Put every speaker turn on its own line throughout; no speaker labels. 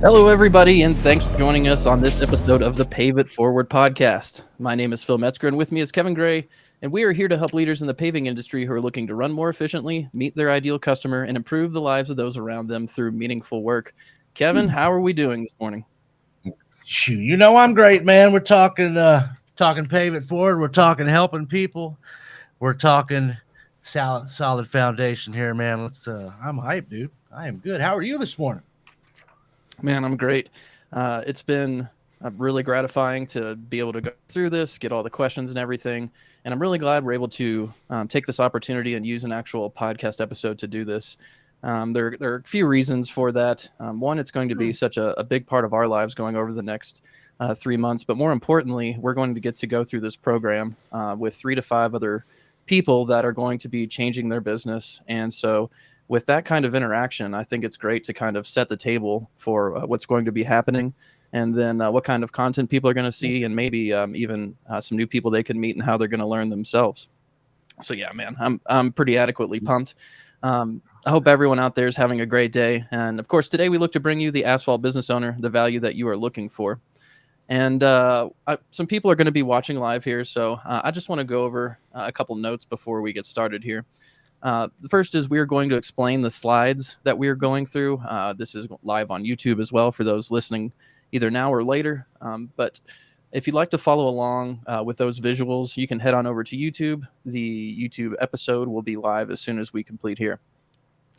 Hello, everybody, and thanks for joining us on this episode of the Pave It Forward podcast. My name is Phil Metzger, and with me is Kevin Gray, and we are here to help leaders in the paving industry who are looking to run more efficiently, meet their ideal customer, and improve the lives of those around them through meaningful work. Kevin, how are we doing this morning?
Shoot, I'm great, man. We're talking Pave It Forward. We're talking helping people. We're talking solid foundation here, man. I'm hyped, dude. I am good. How are you this morning?
Man, I'm great. It's been really gratifying to be able to go through this, get all the questions and everything. And I'm really glad we're able to take this opportunity and use an actual podcast episode to do this. There are a few reasons for that. One, it's going to be such a big part of our lives going over the next 3 months. But more importantly, we're going to get to go through this program with 3 to 5 other people that are going to be changing their business. And so with that kind of interaction, I think it's great to kind of set the table for what's going to be happening, and then what kind of content people are going to see, and maybe even some new people they can meet and how they're going to learn themselves. So yeah, man, I'm pretty adequately pumped. I hope everyone out there is having a great day. And of course, today we look to bring you the Asphalt business owner, the value that you are looking for. And some people are going to be watching live here, so I just want to go over a couple notes before we get started here. The first is we're going to explain the slides that we're going through. This is live on YouTube as well for those listening either now or later. But if you'd like to follow along with those visuals, you can head on over to YouTube. The YouTube episode will be live as soon as we complete here.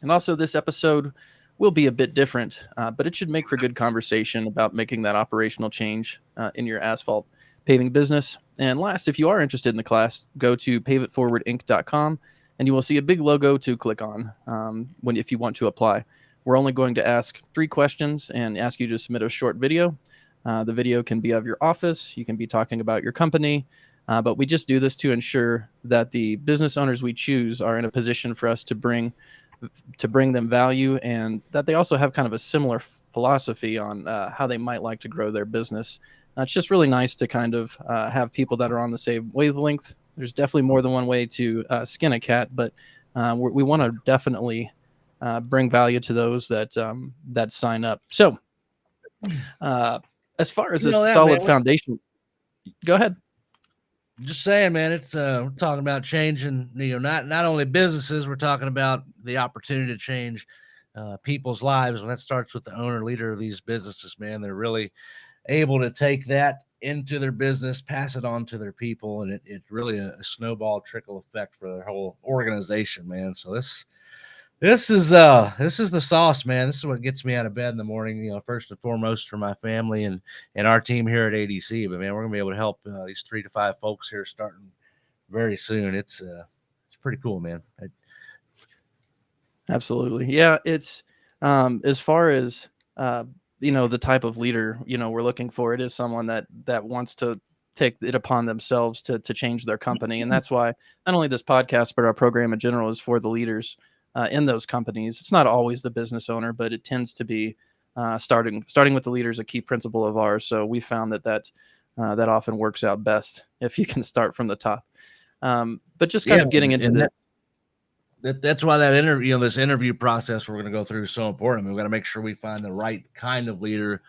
And also this episode will be a bit different, but it should make for good conversation about making that operational change in your asphalt paving business. And last, if you are interested in the class, go to paveitforwardinc.com. and you will see a big logo to click on if you want to apply. We're only going to ask 3 questions and ask you to submit a short video. The video can be of your office. You can be talking about your company. But we just do this to ensure that the business owners we choose are in a position for us to bring them value, and that they also have kind of a similar philosophy on how they might like to grow their business. It's just really nice to kind of have people that are on the same wavelength. There's definitely more than one way to skin a cat, but we want to definitely bring value to those that sign up. So as far as this solid foundation, go ahead.
Just saying, man, it's we're talking about changing, not only businesses, we're talking about the opportunity to change people's lives. And that starts with the owner, leader of these businesses, man. They're really able to take that into their business, pass it on to their people, and it's really a snowball trickle effect for their whole organization, man. So this is the sauce, man. This is what gets me out of bed in the morning, first and foremost for my family and our team here at ADC. But man, we're gonna be able to help these 3 to 5 folks here starting very soon. It's pretty cool, man.
Absolutely. Yeah, it's as far as the type of leader we're looking for, it is someone that wants to take it upon themselves to change their company. And that's why not only this podcast but our program in general is for the leaders in those companies. It's not always the business owner, but it tends to be starting with the leaders, a key principle of ours. So we found that often works out best if you can start from the top. But just kind of getting into this.
That's why that interview, this interview process we're going to go through is so important. I mean, we've got to make sure we find the right kind of leader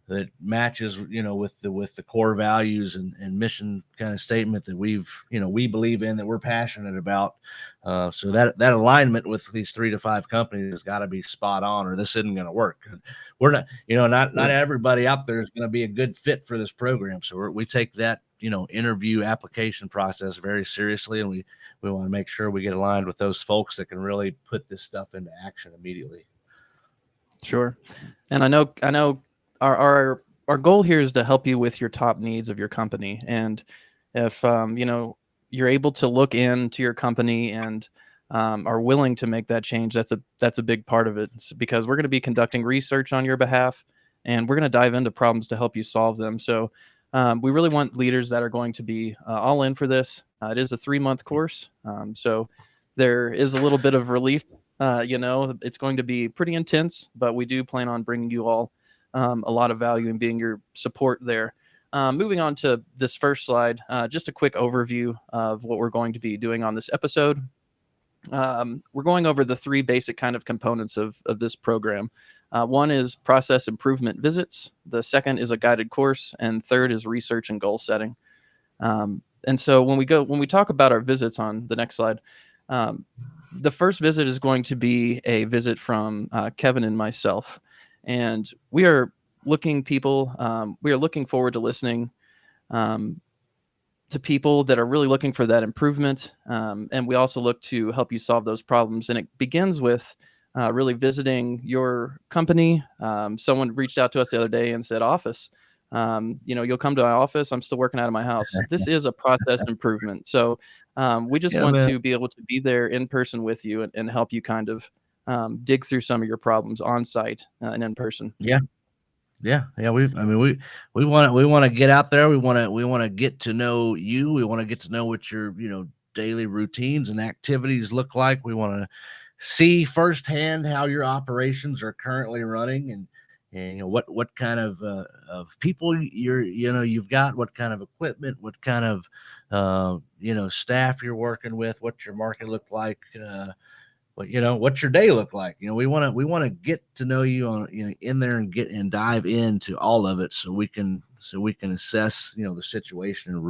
that matches, with the core values and mission kind of statement that we believe in, that we're passionate about. So that alignment with these 3 to 5 companies has got to be spot on, or this isn't going to work. We're not everybody out there is going to be a good fit for this program. So we take that, interview application process very seriously, and we want to make sure we get aligned with those folks that can really put this stuff into action immediately.
Sure. And I know our goal here is to help you with your top needs of your company. And if you're able to look into your company and are willing to make that change, that's a big part of it. It's because we're going to be conducting research on your behalf, and we're going to dive into problems to help you solve them. So we really want leaders that are going to be all in for this. It is a 3-month course, so there is a little bit of relief. It's going to be pretty intense, but we do plan on bringing you all a lot of value and being your support there. Moving on to this first slide, just a quick overview of what we're going to be doing on this episode. We're going over the 3 basic kind of components of this program. One is process improvement visits. The second is a guided course, and third is research and goal setting. And so when we talk about our visits on the next slide, the first visit is going to be a visit from Kevin and myself, and we are looking forward to listening um, to people that are really looking for that improvement, and we also look to help you solve those problems. And it begins with really visiting your company. Someone reached out to us the other day and said, "Office, you'll come to my office. I'm still working out of my house." This is a process improvement. So we just
Yeah,
want
man.
to be able to be there in person with you and help you kind of dig through some of your problems on site and in person.
Yeah. Yeah, yeah, we want to get out there. We want to get to know you. We want to get to know what your, daily routines and activities look like. We want to see firsthand how your operations are currently running, and what kind of people you've got, what kind of equipment, what kind of staff you're working with, what your market look like, what's your day look like. We want to get to know you on, in there, and get and dive into all of it, so we can assess, the situation, and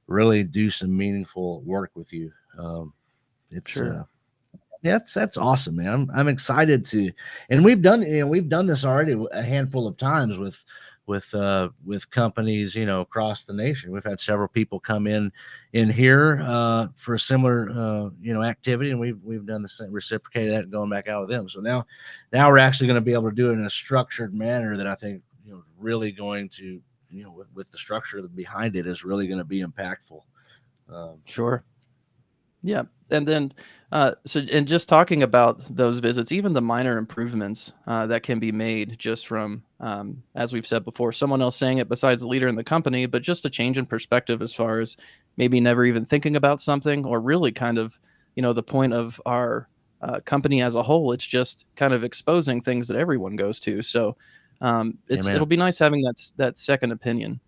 really do some meaningful work with you. It's
Sure.
Yeah, that's awesome, man. I'm excited to, and we've done this already a handful of times with companies, across the nation. We've had several people come in here for a similar activity, and we've done the same, reciprocated that, and going back out with them. So now we're actually going to be able to do it in a structured manner that I think, really going to, with the structure behind it, is really going to be impactful.
Sure. Yeah, and then and just talking about those visits, even the minor improvements that can be made just from, as we've said before, someone else saying it besides the leader in the company, but just a change in perspective as far as maybe never even thinking about something, or really kind of, the point of our company as a whole. It's just kind of exposing things that everyone goes to. So it'll
Amen.
be nice having that second opinion.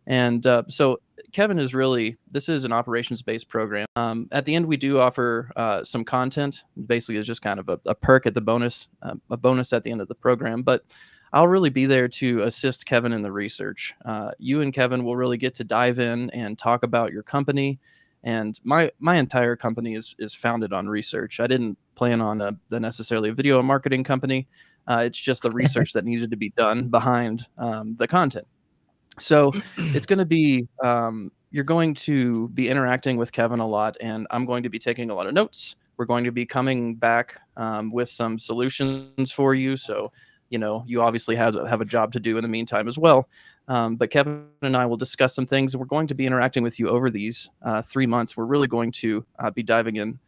And so Kevin this is an operations based program. At the end, we do offer some content. Basically, it's just kind of a perk at a bonus at the end of the program. But I'll really be there to assist Kevin in the research. You and Kevin will really get to dive in and talk about your company. And my entire company is founded on research. I didn't plan on necessarily a video marketing company. It's just the research that needed to be done behind the content. So it's going to be, you're going to be interacting with Kevin a lot, and I'm going to be taking a lot of notes. We're going to be coming back with some solutions for you. So, you obviously have a job to do in the meantime as well. But Kevin and I will discuss some things, and we're going to be interacting with you over these 3 months. We're really going to be diving in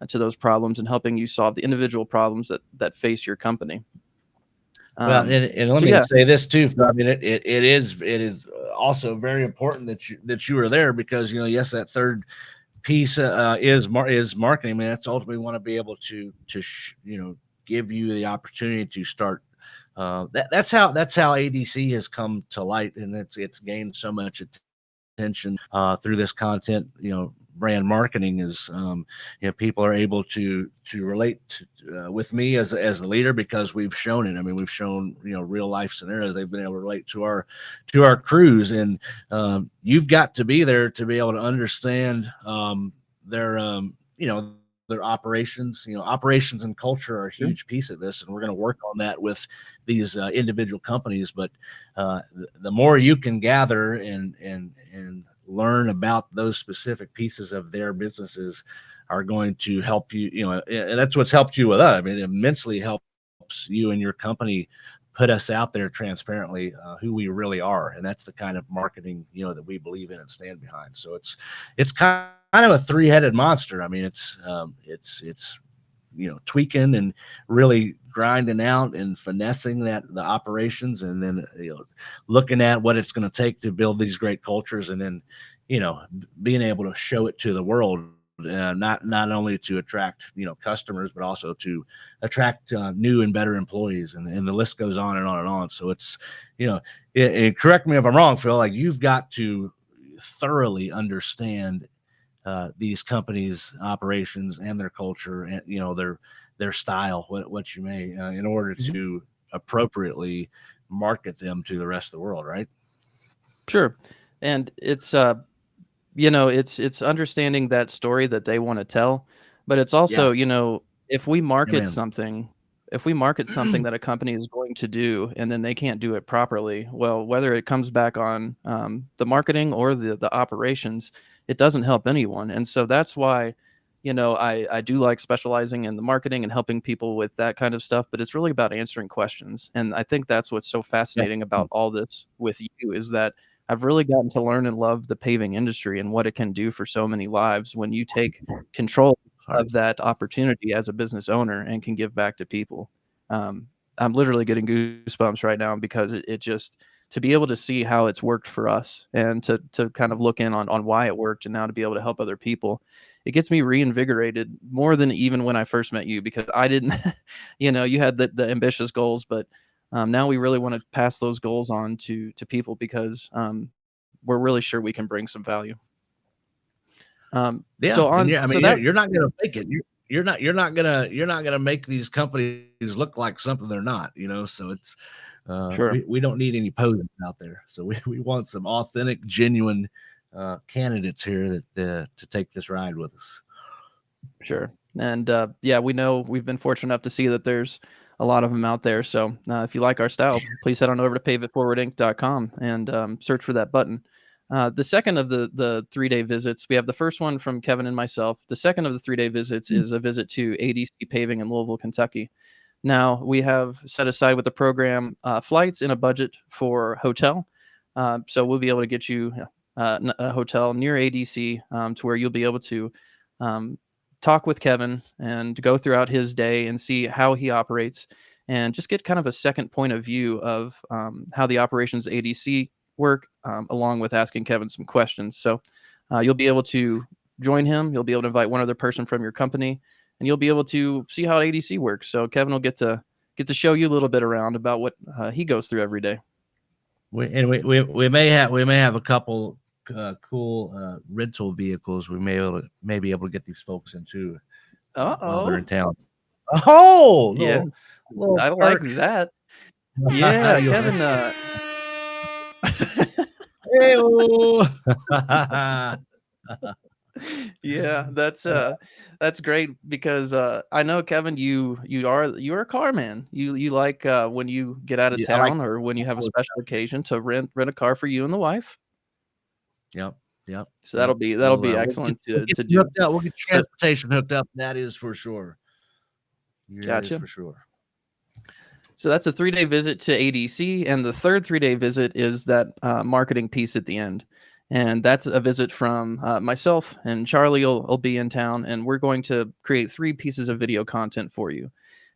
to those problems and helping you solve the individual problems that face your company.
Well,
Um,
and let
so
me
yeah,
say this too. I mean, it is also very important that you are there, because, yes, that third piece is marketing. I mean, that's ultimately, we want to be able to give you the opportunity to start. That's how ADC has come to light, and it's gained so much attention through this content. Brand marketing is, people are able to relate with me as the leader, because we've shown it. I mean, we've shown, real life scenarios. They've been able to relate to our crews, and you've got to be there to be able to understand their their operations. Operations and culture are a
sure.
huge piece of this, and we're going to work on that with these individual companies. But the more you can gather and learn about those specific pieces of their businesses are going to help you. And that's what's helped you with us. I mean, it immensely helps you and your company put us out there transparently, who we really are. And that's the kind of marketing, that we believe in and stand behind. So it's kind of a three-headed monster. I mean, it's tweaking and really grinding out and finessing the operations, and then looking at what it's going to take to build these great cultures, and then being able to show it to the world, not only to attract customers, but also to attract new and better employees, and the list goes on and on and on. So it's correct me if I'm wrong, Phil, like, you've got to thoroughly understand these companies' operations and their culture, and their style, what you may, in order
Mhm.
to appropriately market them to the rest of the world, right?
Sure. And it's understanding that story that they want to tell, but it's
Yeah.
also, if we market
Amen.
something, if we market something that a company is going to do and then they can't do it properly, well, whether it comes back on the marketing or the operations, it doesn't help anyone. And so that's why, I do like specializing in the marketing and helping people with that kind of stuff, but it's really about answering questions. And I think that's what's so
Yeah.
fascinating about all this with you is that I've really gotten to learn and love the paving industry and what it can do for so many lives when you take control
Sorry.
of that opportunity as a business owner and can give back to people. Um, I'm literally getting goosebumps right now because it just to be able to see how it's worked for us and to kind of look in on why it worked and now to be able to help other people, it gets me reinvigorated more than even when I first met you because I didn't, you had the ambitious goals, but now we really want to pass those goals on to people because we're really sure we can bring some value.
Yeah,
So
and
on,
I
so
mean,
that
you're not gonna fake it. You're not gonna make these companies look like something they're not. So it's
sure,
we don't need any posing out there. So we want some authentic, genuine candidates here that to take this ride with us.
sure, and yeah, we know we've been fortunate enough to see that there's a lot of them out there. So if you like our style, please head on over to paveitforwardinc.com and search for that button. The second of the 3-day visits, we have the first one from Kevin and myself. The second of the 3-day visits is a visit to ADC Paving in Louisville, Kentucky. Now we have set aside with the program flights and a budget for hotel. So we'll be able to get you a hotel near ADC to where you'll be able to um, talk with Kevin and go throughout his day and see how he operates and just get kind of a second point of view of how the operations ADC work, along with asking Kevin some questions. So you'll be able to join him. You'll be able to invite one other person from your company, and you'll be able to see how ADC works. So Kevin will get to show you a little bit around about what he goes through every day.
We may have a couple cool rental vehicles. We may be able to get these folks into while they're
Uh-oh.
in town. Oh,
Yeah,
little
I like
perk.
that. Yeah,
You
Kevin.
Hey-o.
Yeah, that's great because I know Kevin, you're a car man. You like when you get out of
Yeah, I like
town or when you have a special
horsepower.
occasion to rent a car for you and the wife.
Yep, yep,
So
yep.
that'll be excellent
We'll
to
get you
do.
hooked up. We'll get
So
transportation hooked up. That is for sure. That is
gotcha.
for sure.
So that's a 3-day visit to ADC, and the third 3-day visit is that marketing piece at the end, and that's a visit from myself and Charlie will be in town, and we're going to create 3 pieces of video content for you.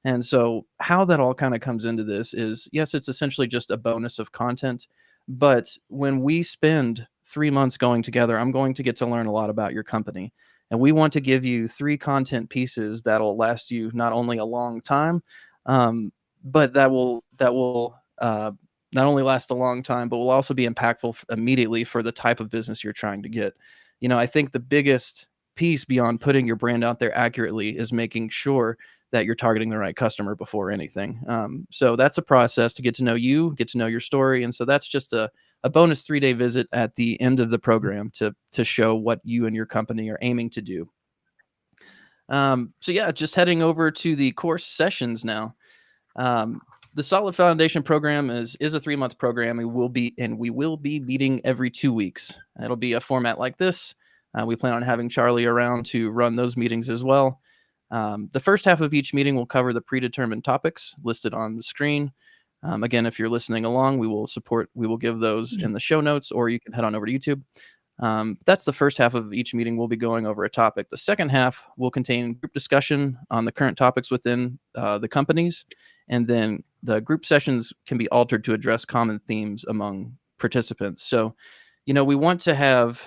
And so how that all kind of comes into this is, yes, it's essentially just a bonus of content, but when we spend 3 months going together, I'm going to get to learn a lot about your company, and we want to give you 3 content pieces that'll last you not only a long time. Um, but that will not only last a long time, but will also be impactful immediately for the type of business you're trying to get. I think the biggest piece beyond putting your brand out there accurately is making sure that you're targeting the right customer before anything. So that's a process to get to know you, get to know your story, and so that's just a bonus 3-day visit at the end of the program to show what you and your company are aiming to do. So yeah, just heading over to the course sessions now. Um, the Solid Foundation program is a 3-month program. We will be meeting every 2 weeks. It'll be a format like this. We plan on having Charlie around to run those meetings as well. The first half of each meeting will cover the predetermined topics listed on the screen. Again, if you're listening along, we will give those in the show notes, or you can head on over to YouTube. That's the first half of each meeting. We'll be going over a topic. The second half will contain group discussion on the current topics within the companies, and then the group sessions can be altered to address common themes among participants. So, we want to have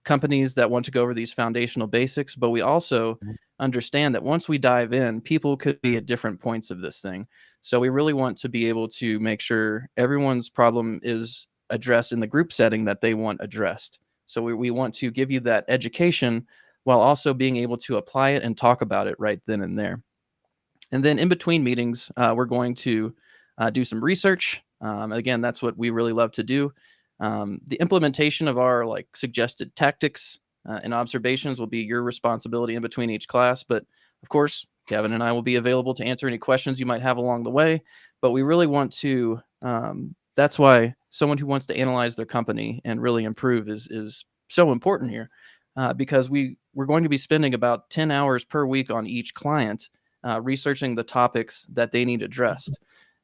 companies that want to go over these foundational basics, but we also understand that once we dive in, people could be at different points of this thing. So we really want to be able to make sure everyone's problem is addressed in the group setting that they want addressed. So we want to give you that education while also being able to apply it and talk about it right then and there. And then in between meetings, we're going to do some research. Again, that's what we really love to do. The implementation of our like suggested tactics and observations will be your responsibility in between each class. But of course, Kevin and I will be available to answer any questions you might have along the way. But we really want to. That's why someone who wants to analyze their company and really improve is so important here, because we're going to be spending about 10 hours per week on each client, researching the topics that they need addressed.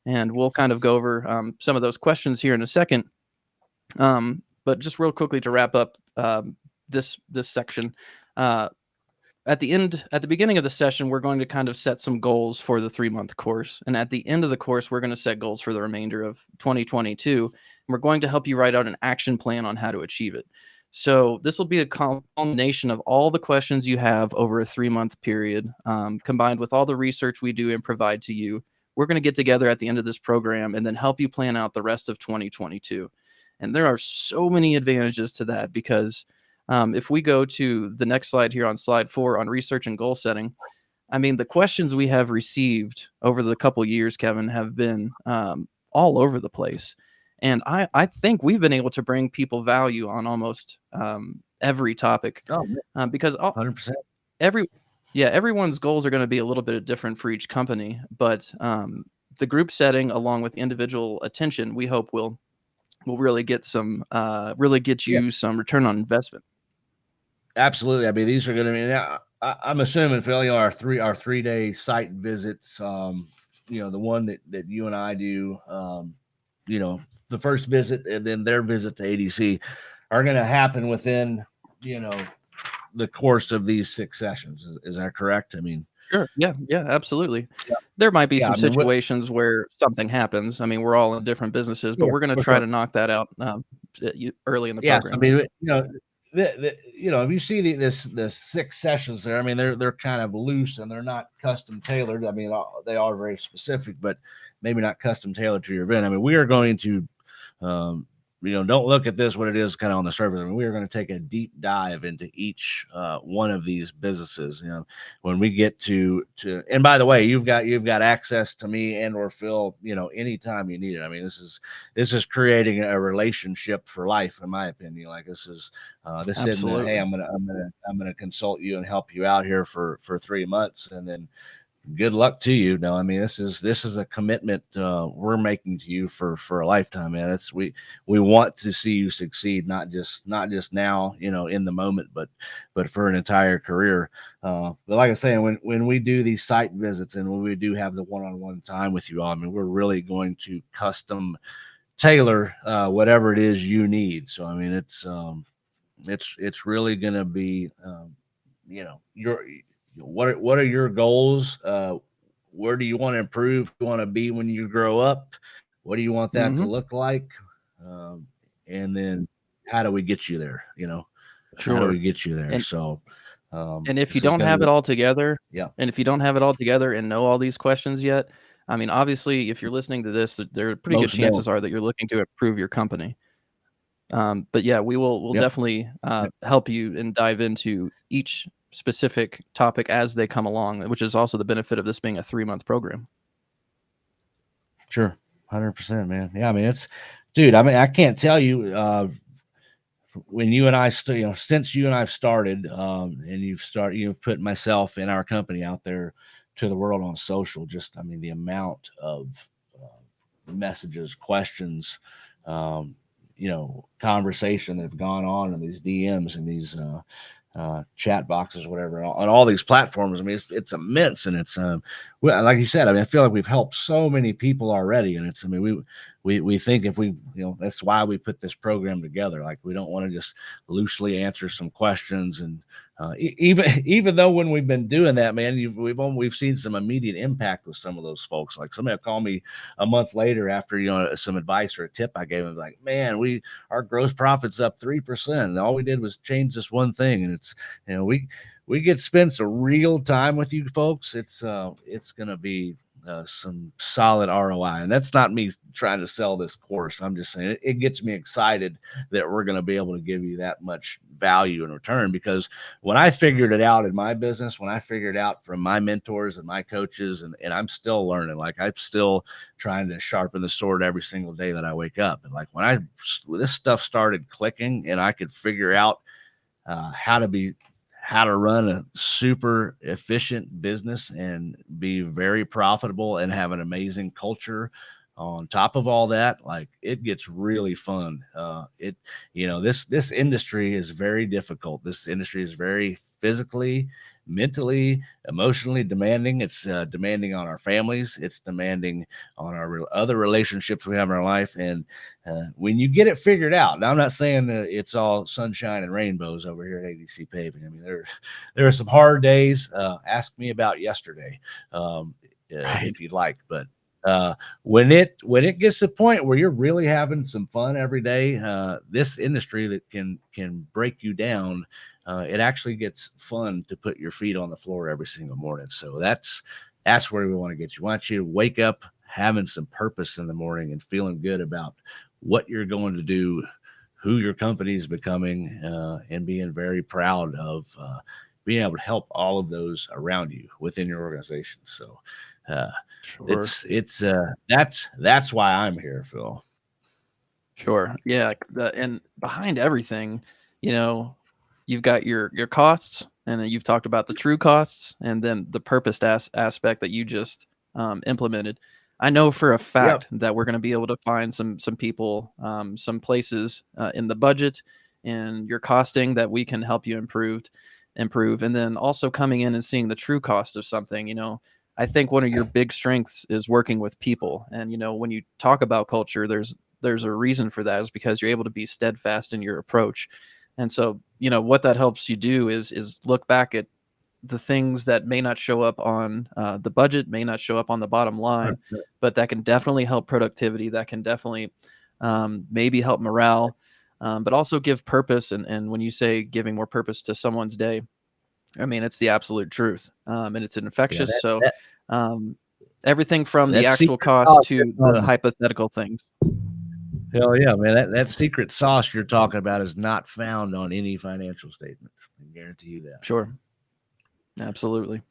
And we'll kind of go over some of those questions here in a second. But just real quickly to wrap up this section, at the beginning of the session, we're going to kind of set some goals for the 3-month course. And at the end of the course, we're going to set goals for the remainder of 2022. And we're going to help you write out an action plan on how to achieve it. So this will be a culmination of all the questions you have over a 3-month period, combined with all the research we do and provide to you. We're going to get together at the end of this program and then help you plan out the rest of 2022. And there are so many advantages to that, because if we go to the next slide here on slide 4 on research and goal setting, I mean, the questions we have received over the couple years, Kevin, have been all over the place. And I think we've been able to bring people value on almost every topic, because
100%.
everyone's goals are going to be a little bit different for each company. But the group setting, along with individual attention, we hope will really get you some return on investment.
Absolutely. I mean, these are going to be. I'm assuming, Phil, our 3-day site visits. The one that you and I do. The first visit and then their visit to ADC are going to happen within, the course of these 6 sessions. Is that correct? I mean,
Sure. Yeah. Absolutely.
yeah,
There might be
yeah.
some
I mean,
situations where something happens. I mean, we're all in different businesses, but
sure,
we're going to
for
try
sure.
to knock that out early in the
Yes, I
program.
mean, if you see the 6 sessions there, I mean, they're kind of loose and they're not custom tailored. I mean, they are very specific, but maybe not custom tailored to your event. I mean, we are going to, don't look at this what it is kind of on the surface. I mean, we are going to take a deep dive into each one of these businesses. When we get to, and by the way, you've got access to me and or Phil, anytime you need it. I mean, this is creating a relationship for life, in my opinion. Like this isn't hey, I'm gonna consult you and help you out here for 3 months, and then good luck to you. No, I mean, this is a commitment we're making to you for a lifetime, man. It's we want to see you succeed, not just now, in the moment, but for an entire career. But like I say, when we do these site visits and when we do have the one-on-one time with you all, I mean, we're really going to custom tailor whatever it is you need. So I mean, it's really going to be your what are your goals? Where do you want to improve? You want to be when you grow up? What do you want that to look like? And then how do we get you there? How do we
Sure.
get you there?
And
So,
and if you
this is
don't
going to
have
be,
it all together,
yeah,
and know all these questions yet, I mean, obviously, if you're listening to this, there are pretty good
most don't.
chances are that you're looking to improve your company. But yeah, we'll
Yep.
definitely help you and dive into each specific topic as they come along, which is also the benefit of this being a 3-month program.
Sure. 100%, man. Yeah. I mean, dude, I mean, I can't tell you, when you and I since you and I've started, and you've put myself and our company out there to the world on social, just, I mean, the amount of messages, questions, conversation that have gone on in these DMs and these chat boxes, whatever, on all these platforms. I mean, it's immense, and it's like you said. I mean, I feel like we've helped so many people already, and I mean, we think if we, that's why we put this program together. Like, we don't want to just loosely answer some questions, and even though when we've been doing that, man, we've seen some immediate impact with some of those folks. Like, somebody will call me a month later after some advice or a tip I gave them, like, man, our gross profit's up 3%. All we did was change this one thing, and it's we get to spend some real time with you folks. It's gonna be some solid ROI, and that's not me trying to sell this course. I'm just saying it gets me excited that we're going to be able to give you that much value in return. Because when I figured it out in my business, when I figured out from my mentors and my coaches, and I'm still learning, like I'm still trying to sharpen the sword every single day that I wake up. And like when this stuff started clicking and I could figure out how to run a super efficient business and be very profitable and have an amazing culture on top of all that, like it gets really fun. This industry is very difficult. This industry is very physically, mentally, emotionally demanding. It's demanding on our families. It's demanding on our other relationships we have in our life. And when you get it figured out, now I'm not saying that it's all sunshine and rainbows over here at ADC Paving. I mean, there are some hard days. Ask me about yesterday,
Right.
if you'd like. But when it gets to the point where you're really having some fun every day, this industry that can break you down, it actually gets fun to put your feet on the floor every single morning. So that's where we want to get you. We want you to wake up having some purpose in the morning and feeling good about what you're going to do, who your company is becoming, and being very proud of being able to help all of those around you within your organization. So
Sure.
that's why I'm here, Phil.
Sure. Yeah. And behind everything, you know, you've got your costs, and then you've talked about the true costs, and then the purpose aspect that you just implemented. I know for a
Yep.
fact that we're going to be able to find some people, some places in the budget and your costing that we can help you improve, and then also coming in and seeing the true cost of something. I think one of your big strengths is working with people, and when you talk about culture, there's a reason for that, is because you're able to be steadfast in your approach. And so, what that helps you do is look back at the things that may not show up on the budget, may not show up on the bottom line, but that can definitely help productivity. That can definitely maybe help morale, but also give purpose. And when you say giving more purpose to someone's day, I mean, it's the absolute truth, and it's
Yeah,
infectious.
that
So,
that
everything from the
that
actual
secret
cost
sauce you're
to the
talking
hypothetical things.
hell yeah, man. That secret sauce you're talking about is not found on any financial statement. I can guarantee you that.
Sure. Absolutely.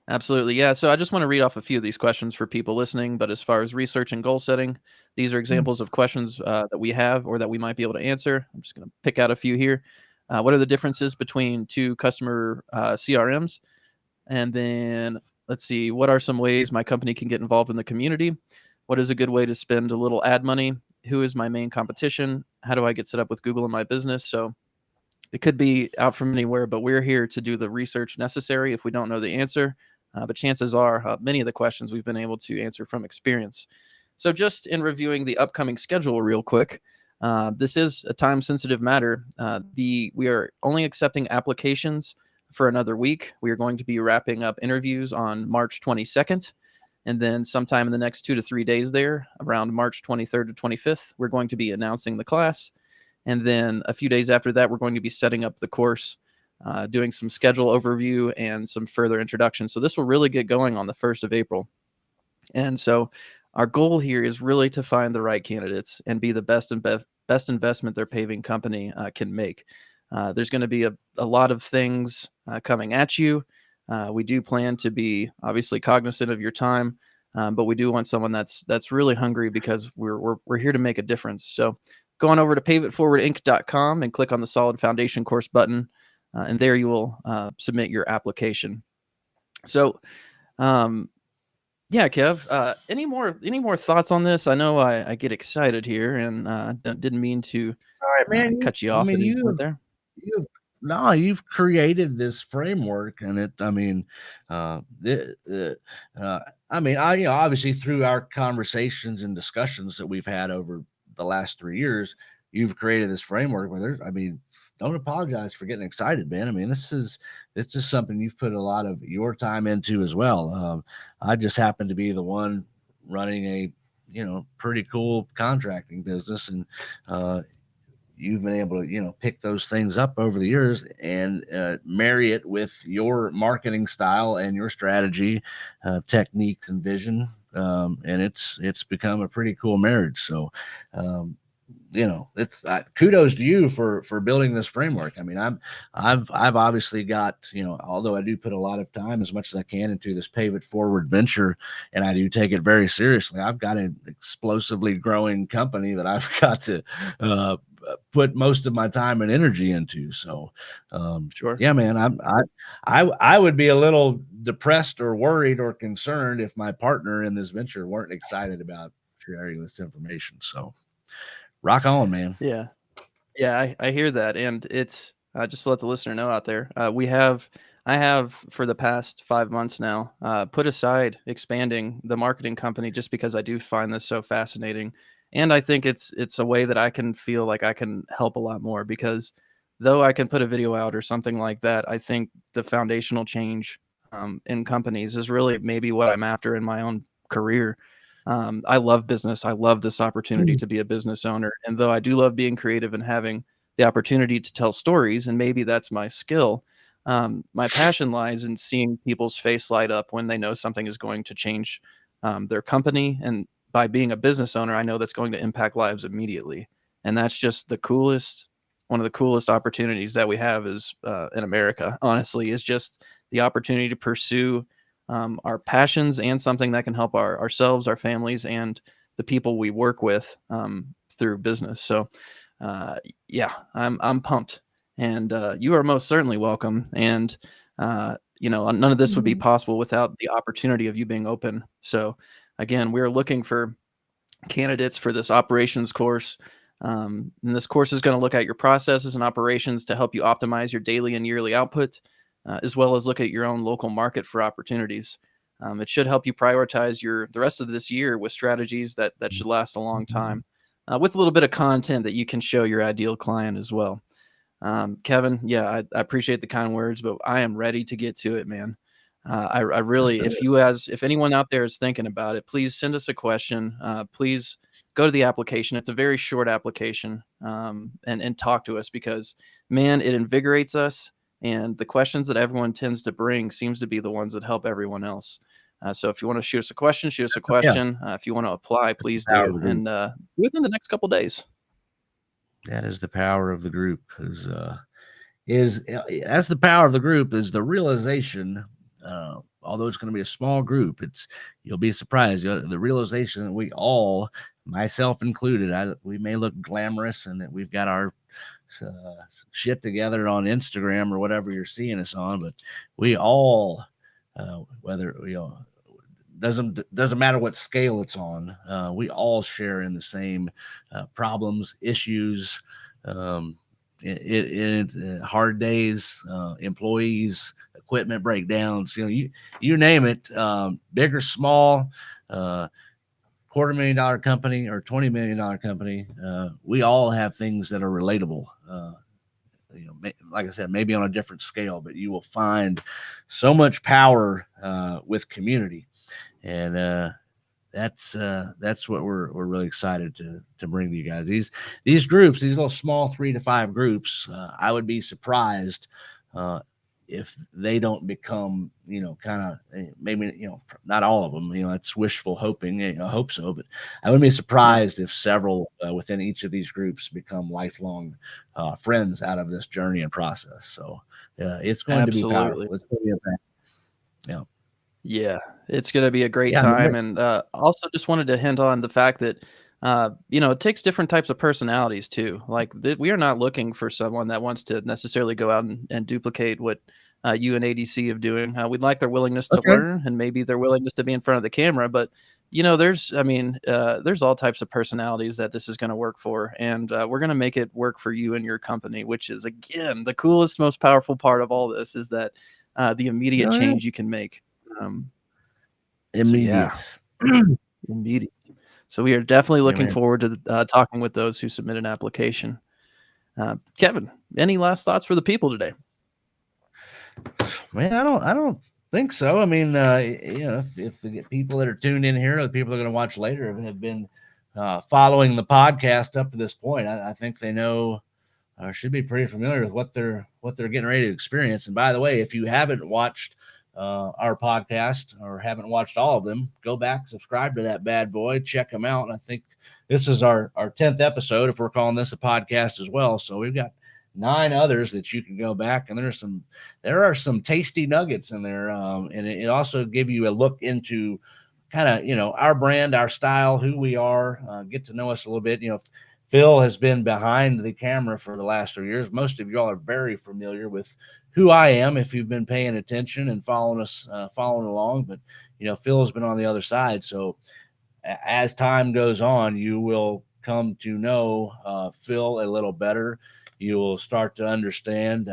Absolutely. Yeah. So I just want to read off a few of these questions for people listening. But as far as research and goal setting, these are examples of questions that we have or that we might be able to answer. I'm just going to pick out a few here. What are the differences between two customer CRMs? And then let's see, what are some ways my company can get involved in the community? What is a good way to spend a little ad money? Who is my main competition? How do I get set up with Google in my business? So it could be out from anywhere, but we're here to do the research necessary if we don't know the answer. But chances are many of the questions we've been able to answer from experience. So, just in reviewing the upcoming schedule real quick, this is a time sensitive matter. We are only accepting applications for another week. We are going to be wrapping up interviews on March 22nd. And then sometime in the next 2 to 3 days there, around March 23rd to 25th, we're going to be announcing the class. And then a few days after that, we're going to be setting up the course, doing some schedule overview and some further introduction. So this will really get going on the 1st of April. And so our goal here is really to find the right candidates and be the best investment their paving company can make. There's going to be a lot of things coming at you. We do plan to be obviously cognizant of your time, but we do want someone that's really hungry, because we're here to make a difference. So go on over to paveitforwardinc.com and click on the Solid Foundation course button, and there you will submit your application. So, yeah, Kev, any more thoughts on this? I know I get excited here, and didn't mean to
All right, man.
cut you off at any point there.
You've no, you've created this framework, and it. I mean, I mean, obviously through our conversations and discussions that we've had over the last 3 years, you've created this framework where there's. I mean, don't apologize for getting excited, man. I mean, this is something you've put a lot of your time into as well. I just happen to be the one running a pretty cool contracting business, and you've been able to pick those things up over the years and marry it with your marketing style and your strategy, techniques and vision, and it's become a pretty cool marriage. So it's kudos to you for building this framework. I mean, I've obviously got, although I do put a lot of time as much as I can into this Pave It Forward venture, and I do take it very seriously. I've got an explosively growing company that I've got to put most of my time and energy into. So,
Sure.
yeah, man, I would be a little depressed or worried or concerned if my partner in this venture weren't excited about sharing this information. So, rock on, man.
Yeah. Yeah, I hear that, and it's just to let the listener know out there, I have for the past 5 months now put aside expanding the marketing company just because I do find this so fascinating, and I think it's a way that I can feel like I can help a lot more because though I can put a video out or something like that, I think the foundational change in companies is really maybe what I'm after in my own career. I love business. I love this opportunity
Mm.
to be a business owner. And though I do love being creative and having the opportunity to tell stories, and maybe that's my skill, my passion lies in seeing people's face light up when they know something is going to change their company. And by being a business owner, I know that's going to impact lives immediately. And that's just the coolest, one of the coolest opportunities that we have is in America, honestly, is just the opportunity to pursue our passions and something that can help ourselves, our families, and the people we work with through business. So, uh, yeah, I'm pumped, and you are most certainly welcome. And none of this would be possible without the opportunity of you being open. So, again, we're looking for candidates for this operations course. And this course is going to look at your processes and operations to help you optimize your daily and yearly output, as well as look at your own local market for opportunities. It should help you prioritize the rest of this year with strategies that should last a long time, with a little bit of content that you can show your ideal client as well. Kevin, yeah, I appreciate the kind words, but I am ready to get to it, man. I really, if anyone out there is thinking about it, please send us a question. Please go to the application. It's a very short application, and talk to us because, man, it invigorates us. And the questions that everyone tends to bring seems to be the ones that help everyone else. So if you want to shoot us a question, shoot us a
Yeah,
question. If you want to apply, please
power of
do,
the group.
and within the next couple days.
That is the power of the group. Is That's the power of the group is the realization. Although it's going to be a small group, you'll be surprised. The realization that we all, myself included, we may look glamorous and that we've got our shit together on Instagram or whatever you're seeing us on, but we all, whether doesn't matter what scale it's on. We all share in the same problems, issues, um, hard days, employees, equipment breakdowns. You name it, big or small. $250,000 company or $20 million company, we all have things that are relatable. Like I said, maybe on a different scale, but you will find so much power with community, and that's what we're really excited to bring to you guys. These groups, these little small 3 to 5 groups, I would be surprised if they don't become, kind of maybe, not all of them, that's wishful hoping. I hope so, but I wouldn't be
Yeah,
surprised if several within each of these groups become lifelong friends out of this journey and process. So it's going to be
absolutely.
powerful. It's going to be yeah,
Yeah, it's gonna be a great
yeah,
time, and, also just wanted to hint on the fact that, it takes different types of personalities too. Like, we are not looking for someone that wants to necessarily go out and duplicate what, you and ADC of doing. We'd like their willingness to
okay.
learn and maybe their willingness to be in front of the camera, but, there's all types of personalities that this is gonna work for, and, we're gonna make it work for you and your company, which is, again, the coolest, most powerful part of all this is that, the immediate
Oh, yeah.
change you can make. Um, so yeah,
Immediate.
immediate. So we are definitely
Yeah,
looking
man.
forward to talking with those who submit an application. Kevin, any last thoughts for the people today?
Man, I don't think so. I mean, if the people that are tuned in here or the people that are going to watch later have been following the podcast up to this point, I think they know should be pretty familiar with what they're getting ready to experience. And by the way, if you haven't watched our podcast or haven't watched all of them, go back, subscribe to that bad boy, check them out. And I think this is our 10th episode, if we're calling this a podcast as well. So we've got 9 others that you can go back, and there are some tasty nuggets in there, and it also give you a look into kind of, you know, our brand, our style, who we are, get to know us a little bit. You know, Phil has been behind the camera for the last 3 years. Most of y'all are very familiar with who I am if you've been paying attention and following us, following along. But you know, Phil has been on the other side, so as time goes on, you will come to know Phil a little better. You will start to understand,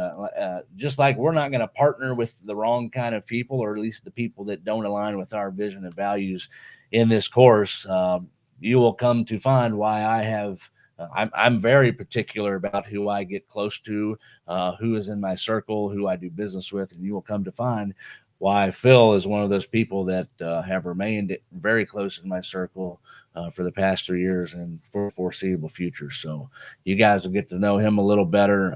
just like we're not going to partner with the wrong kind of people, or at least the people that don't align with our vision and values in this course. You will come to find why I have. I'm very particular about who I get close to, who is in my circle, who I do business with, and you will come to find why Phil is one of those people that have remained very close in my circle for the past 3 years and for foreseeable future. So you guys will get to know him a little better.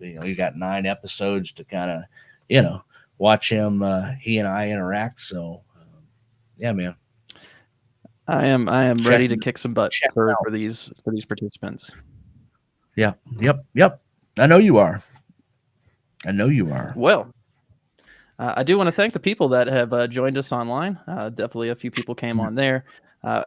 You know, you got 9 episodes to kind of, you know, watch him, he and I interact. So yeah, man.
I am ready to kick some butt for these participants.
Yeah. Yep. I know you are.
Well, I do want to thank the people that have joined us online. Definitely a few people came on there.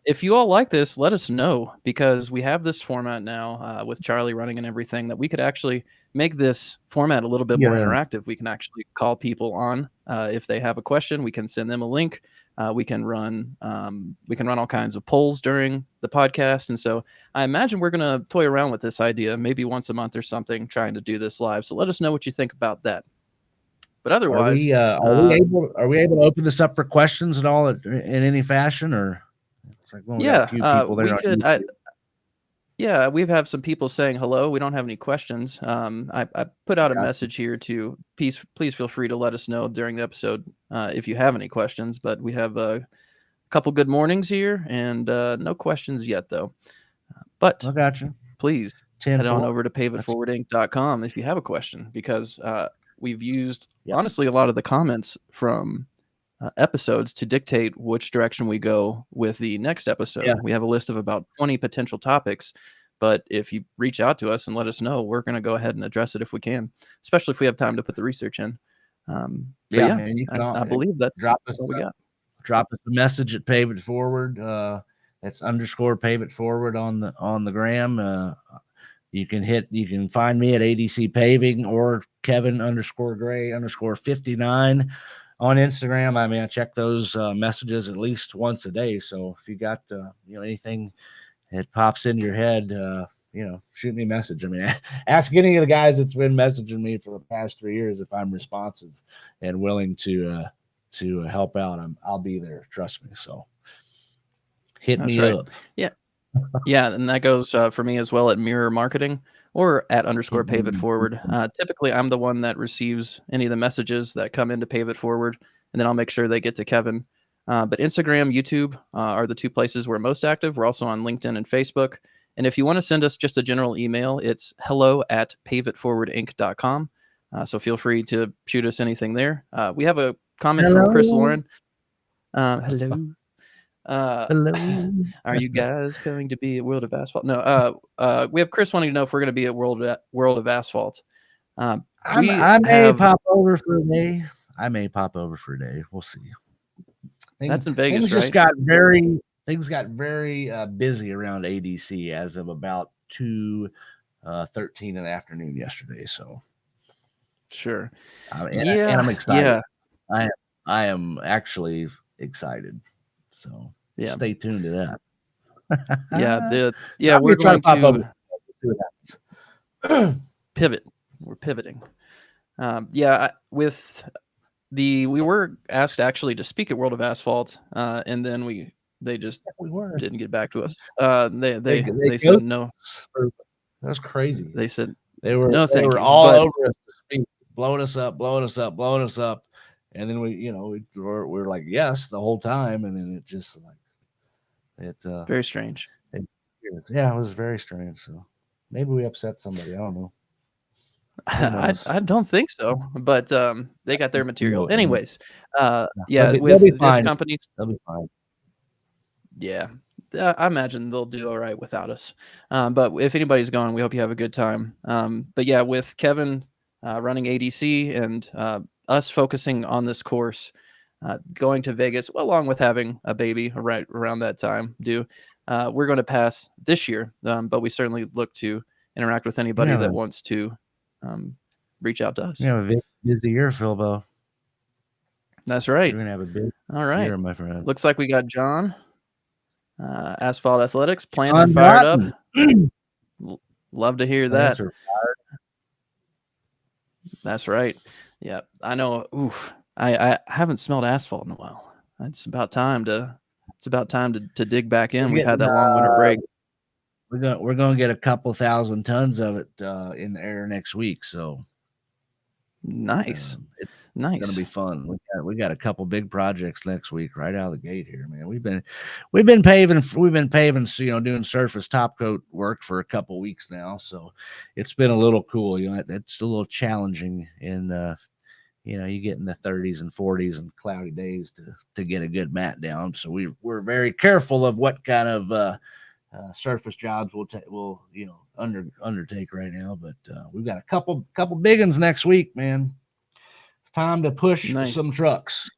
If you all like this, let us know, because we have this format now with Charlie running and everything, that we could actually make this format a little bit more interactive. We can actually call people on if they have a question. We can send them a link. We can run all kinds of polls during the podcast. And so I imagine we're going to toy around with this idea, maybe once a month or something, trying to do this live. So let us know what you think about that. But otherwise,
are we able to open this up for questions at all in any fashion? Or it's like, well, we got a few people there.
We could. Yeah, we have some people saying hello. We don't have any questions. I put out a message here to please feel free to let us know during the episode if you have any questions. But we have a couple good mornings here, and no questions yet, though. But
I got you.
Please head on over to paveitforwardinc.com if you have a question, because we've used, honestly, a lot of the comments from episodes to dictate which direction we go with the next episode. Yeah. We have a list of about 20 potential topics, but if you reach out to us and let us know, we're going to go ahead and address it if we can, especially if we have time to put the research in.
Man, you can
I believe that's what we got.
Drop us a message at Pave It Forward. That's _ Pave It Forward on the gram. You can find me at ADC Paving or Kevin _Gray _59 on Instagram. I mean, I check those messages at least once a day. So if you got anything that pops into your head, shoot me a message. I mean, ask any of the guys that's been messaging me for the past 3 years if I'm responsive and willing to help out. I'll be there. Trust me. So hit me up.
Yeah. Yeah, and that goes for me as well at Mirror Marketing or at _ Pave It Forward. Typically, I'm the one that receives any of the messages that come into Pave It Forward, and then I'll make sure they get to Kevin. But Instagram, YouTube are the 2 places we're most active. We're also on LinkedIn and Facebook. And if you want to send us just a general email, it's hello@paveitforwardinc.com. So feel free to shoot us anything there. We have a comment from Chris Lauren. Hello.
Hello.
Are you guys going to be at World of Asphalt? No. We have Chris wanting to know if we're going to be at World of Asphalt.
I may pop over for a day. We'll see.
That's in Vegas,
things
right?
Things got very busy around ADC as of about 2:13 in the afternoon yesterday. So
sure.
And I'm excited. Yeah. I am actually excited. So stay tuned to that.
We're going to pivot. We're pivoting. We were asked actually to speak at World of Asphalt, and then they just didn't get back to us. They said no.
That's crazy.
They said
they were
no.
They were all over us to speak, blowing us up, and then we're like yes the whole time, and then it's just like it's
very strange.
It was very strange. So maybe we upset somebody. I don't know.
I don't think so, but they got their material. Anyways,
with this company,
they'll be fine. Yeah, I imagine they'll do all right without us. But if anybody's going, we hope you have a good time. But yeah, with Kevin running ADC and us focusing on this course, going to Vegas, along with having a baby right around that time due, we're going to pass this year. But we certainly look to interact with anybody that wants to reach out to us.
You have a busy year, Philbo.
That's right.
You're gonna have a big
All right.
year, my friend.
Looks like we got John. Asphalt Athletics. Plants are fired up. Love to hear that. That's right. Yeah, I know. Oof, I haven't smelled asphalt in a while. It's about time to dig back in. We've had that long winter break.
We're gonna get a couple thousand tons of it in the air next week. So
nice.
It's
nice.
Gonna be fun. We got a couple big projects next week right out of the gate here, man. We've been paving, so, you know, doing surface top coat work for a couple weeks now. So it's been a little cool. You know, it's a little challenging in you know, you get in the 30s and 40s and cloudy days to get a good mat down. So we're very careful of what kind of surface jobs we'll you know undertake right now. But we've got a couple big ones next week, man. It's time to push some trucks.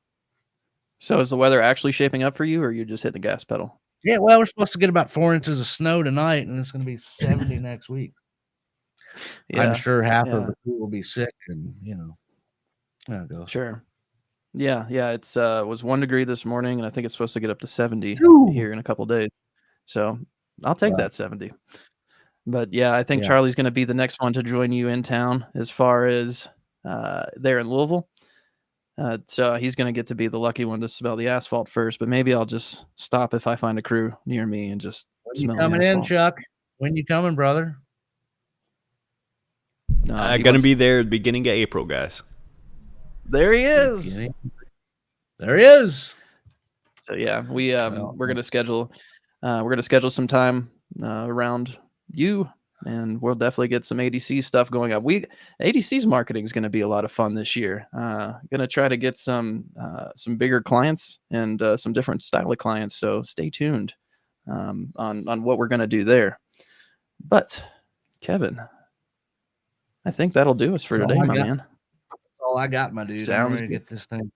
So is the weather actually shaping up for you, or are you just hitting the gas pedal?
Yeah, well, we're supposed to get about 4 inches of snow tonight, and it's going to be 70 next week. Yeah, I'm sure half of the crew will be sick, and you know, I'll go.
Sure. Yeah, it's was 1 degree this morning, and I think it's supposed to get up to 70 here in a couple days. So I'll take that 70. But yeah, I think Charlie's going to be the next one to join you in town as far as there in Louisville. So he's going to get to be the lucky one to smell the asphalt first, but maybe I'll just stop if I find a crew near me and just smell the asphalt.
When you coming in, Chuck? When you coming, brother?
I'm going to be there at the beginning of April, guys.
There he is.
There he is.
So yeah, we're going to schedule some time around you, and we'll definitely get some ADC stuff going on. ADC's marketing is going to be a lot of fun this year. Going to try to get some bigger clients and some different style of clients. So stay tuned on what we're going to do there. But Kevin, I think that'll do us for today, my man.
That's all I got, my dude. I'm ready to get this thing.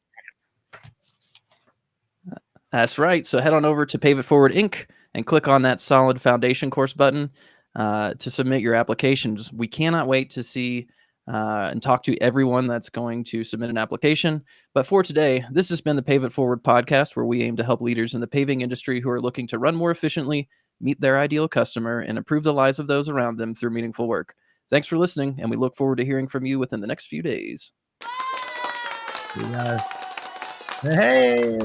That's right. So head on over to Pave It Forward Inc. and click on that solid foundation course button to submit your applications. We cannot wait to see and talk to everyone that's going to submit an application. But for today, this has been the Pave It Forward podcast, where we aim to help leaders in the paving industry who are looking to run more efficiently, meet their ideal customer, and improve the lives of those around them through meaningful work. Thanks for listening, and we look forward to hearing from you within the next few days.
Hey.